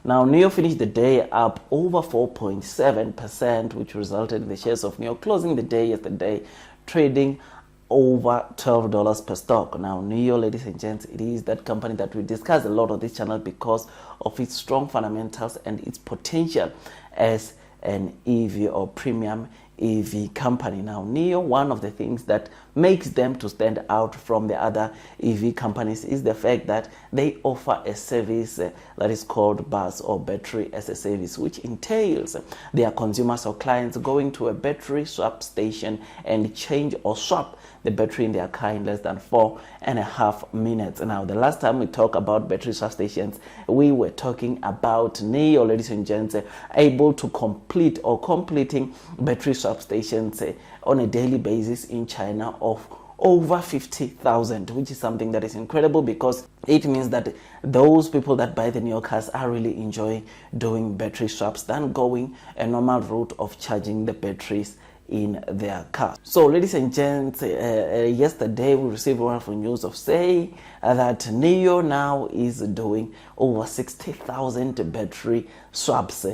Now, NIO finished the day up over 4.7%, which resulted in the shares of NIO closing the day yesterday trading over $12 per stock. Now, NIO, ladies and gents, it is that company that we discuss a lot on this channel because of its strong fundamentals and its potential as an EV or premium EV company. Now, NIO, one of the things that makes them to stand out from the other EV companies is the fact that they offer a service that is called BaaS, or battery as a service, which entails their consumers or clients going to a battery swap station and change or swap the battery in their car in less than 4.5 minutes. Now, the last time we talked about battery swap stations, we were talking about NIO, ladies and gents, able to completing battery swap stations on a daily basis in China of over 50,000, which is something that is incredible because it means that those people that buy the NIO cars are really enjoying doing battery swaps than going a normal route of charging the batteries in their car. So, ladies and gents, yesterday we received wonderful news of saying that NIO now is doing over 60,000 battery swaps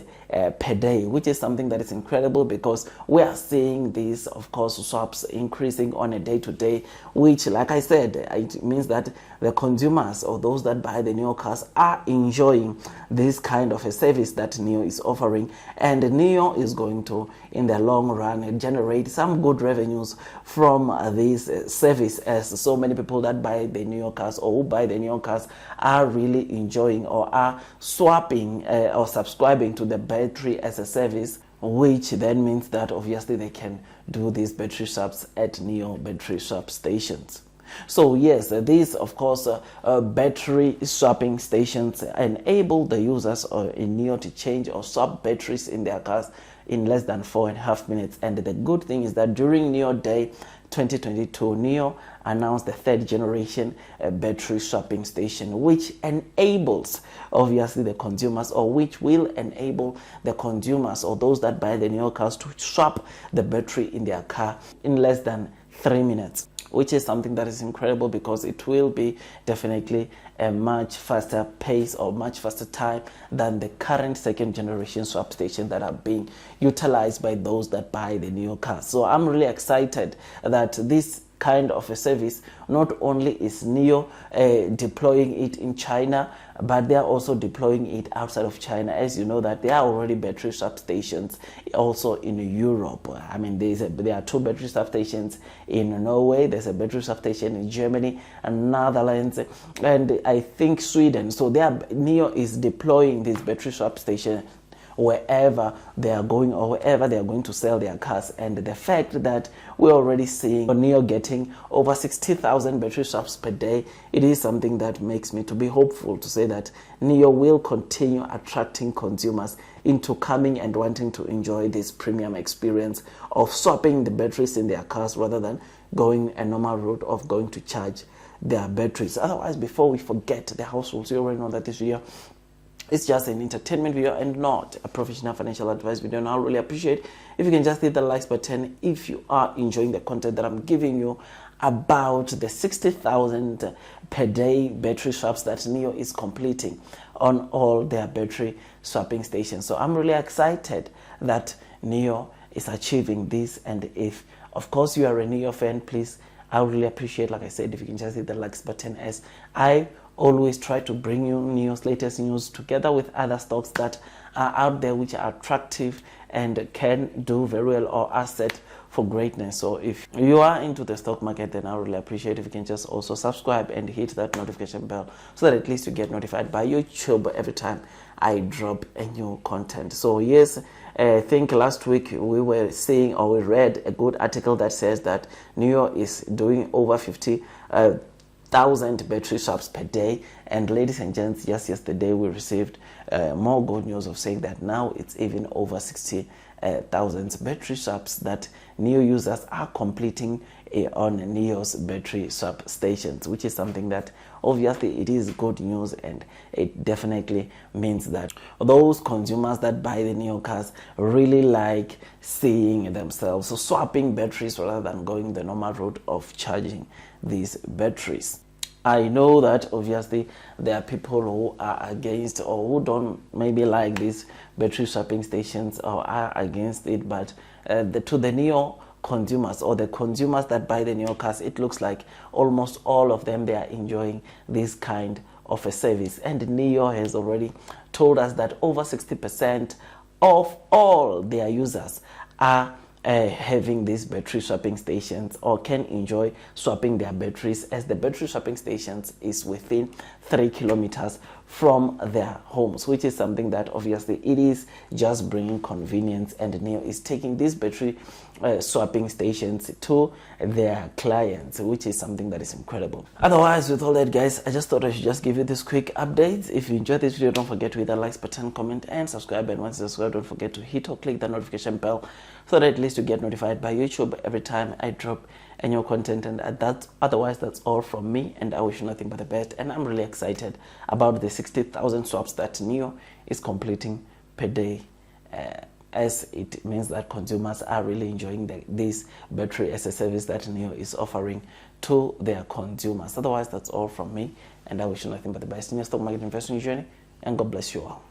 per day, which is something that is incredible because we are seeing these, of course, swaps increasing on a day-to-day, which, like I said, it means that the consumers or those that buy the NIO cars are enjoying this kind of a service that NIO is offering, and NIO is going to, in the long run, generate some good revenues from this service, as so many people that buy the NIO cars or who buy the NIO cars are really enjoying or are swapping or subscribing to the battery as a service, which then means that obviously they can do these battery swaps at NIO battery swap stations. So yes, these, of course, battery swapping stations enable the users in NIO to change or swap batteries in their cars in less than 4.5 minutes. And the good thing is that during NIO Day 2022, NIO announced the third generation battery swapping station, which enables obviously the consumers, or which will enable the consumers or those that buy the NIO cars to swap the battery in their car in less than 3 minutes, which is something that is incredible because it will be definitely a much faster pace or much faster time than the current second generation swap stations that are being utilized by those that buy the NIO cars. So I'm really excited that this kind of a service, not only is NIO deploying it in China, but they are also deploying it outside of China. As you know, that there are already battery swap stations also in Europe. I mean, there are 2 battery swap stations in Norway, there's a battery swap station in Germany and Netherlands, and I think Sweden. So NIO is deploying these battery swap stations wherever they are going or wherever they are going to sell their cars. And the fact that we're already seeing NIO getting over 60,000 battery swaps per day, it is something that makes me to be hopeful to say that NIO will continue attracting consumers into coming and wanting to enjoy this premium experience of swapping the batteries in their cars rather than going a normal route of going to charge their batteries. Otherwise, before we forget the house rules, you already know that this video it's just an entertainment video and not a professional financial advice video. And I really appreciate if you can just hit the like button if you are enjoying the content that I'm giving you about the 60,000 per day battery swaps that NIO is completing on all their battery swapping stations. So I'm really excited that NIO is achieving this. And if, of course, you are a NIO fan, please, I would really appreciate, like I said, if you can just hit the likes button, as I always try to bring you NIO's latest news together with other stocks that are out there which are attractive and can do very well or are set for greatness. So if you are into the stock market, then I really appreciate if you can just also subscribe and hit that notification bell so that at least you get notified by YouTube every time I drop a new content. So yes, I think last week we were seeing, or we read a good article that says that NIO is doing over 50,000 battery swaps per day. And ladies and gents, just yesterday we received more good news of saying that now it's even over 60,000 battery swaps that NIO users are completing on NIO's battery swap stations, which is something that obviously it is good news, and it definitely means that those consumers that buy the NIO cars really like seeing themselves swapping batteries rather than going the normal route of charging these batteries. I know that obviously there are people who are against or who don't maybe like these battery swapping stations or are against it, but to the NIO consumers or the consumers that buy the NIO cars, it looks like almost all of them, they are enjoying this kind of a service. And NIO has already told us that over 60% of all their users are having these battery swapping stations or can enjoy swapping their batteries, as the battery swapping stations is within 3 kilometers from their homes, which is something that obviously it is just bringing convenience, and NIO is taking these battery swapping stations to their clients, which is something that is incredible. Otherwise, with all that, guys, I just thought I should just give you this quick update. If you enjoyed this video, don't forget to hit the likes button, comment and subscribe, and once you subscribe, don't forget to hit or click the notification bell so that at least you get notified by YouTube every time I drop a new content. And otherwise, that's all from me, and I wish you nothing but the best. And I'm really excited about the 60,000 swaps that NIO is completing per day, as it means that consumers are really enjoying this battery as a service that NIO is offering to their consumers. Otherwise, that's all from me, and I wish you nothing but the best in your stock market investing journey, and God bless you all.